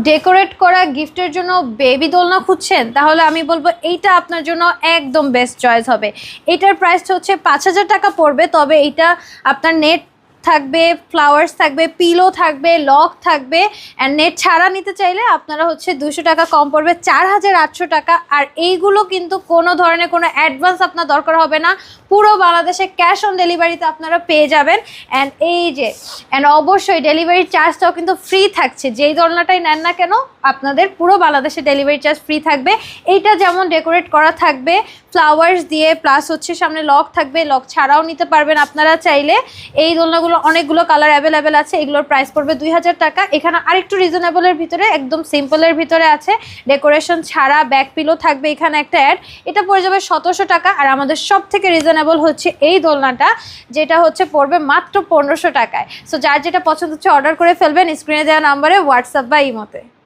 Decorate করা গিফটের জন্য বেবি দোলনা খুঁজছেন, তাহলে আমি বলবো এইটা আপনার জন্য একদম বেস্ট চয়েস হবে। এটার প্রাইসটা হচ্ছে 5,000 টাকা পড়বে, তবে এইটা আপনার নেট থাকবে, ফ্লাওয়ার্স থাকবে, পিলো থাকবে, লক থাকবে। অ্যান্ড নেট ছাড়া নিতে চাইলে আপনারা হচ্ছে 200 টাকা কম পড়বে, 4,800 টাকা। আর এইগুলো কিন্তু কোনো ধরনের কোনো অ্যাডভান্স আপনার দরকার হবে না, পুরো বাংলাদেশে ক্যাশ অন ডেলিভারিতে আপনারা পেয়ে যাবেন। অ্যান্ড অবশ্যই ডেলিভারি চার্জটাও কিন্তু ফ্রি থাকছে, যেই দোলনাটাই নেন না কেন আপনাদের পুরো বাংলাদেশে ডেলিভারি চার্জ ফ্রি থাকবে। এইটা যেমন ডেকোরেট করা থাকবে ফ্লাওয়ার্স দিয়ে, প্লাস হচ্ছে সামনে লক থাকবে, লক ছাড়াও নিতে পারবেন আপনারা চাইলে। এই দোলনাগুলো অনেকগুলো কালার অ্যাভেলেবেল আছে, এগুলোর প্রাইস পড়বে 2,000 টাকা। এখানে আরেকটু রিজনেবলের ভিতরে, একদম সিম্পলের ভিতরে আছে, ডেকোরেশন ছাড়া ব্যাক পিলো থাকবে, এখানে একটা অ্যাড, এটা পড়ে যাবে 1,700 টাকা। আর আমাদের সব থেকে রিজনেবল হচ্ছে এই দোলনাটা, যেটা হচ্ছে পড়বে মাত্র 1,500 টাকায়। সো যার যেটা পছন্দ হচ্ছে অর্ডার করে ফেলবেন স্ক্রিনে দেওয়া নাম্বারে, হোয়াটসঅ্যাপ বা ইমোতে।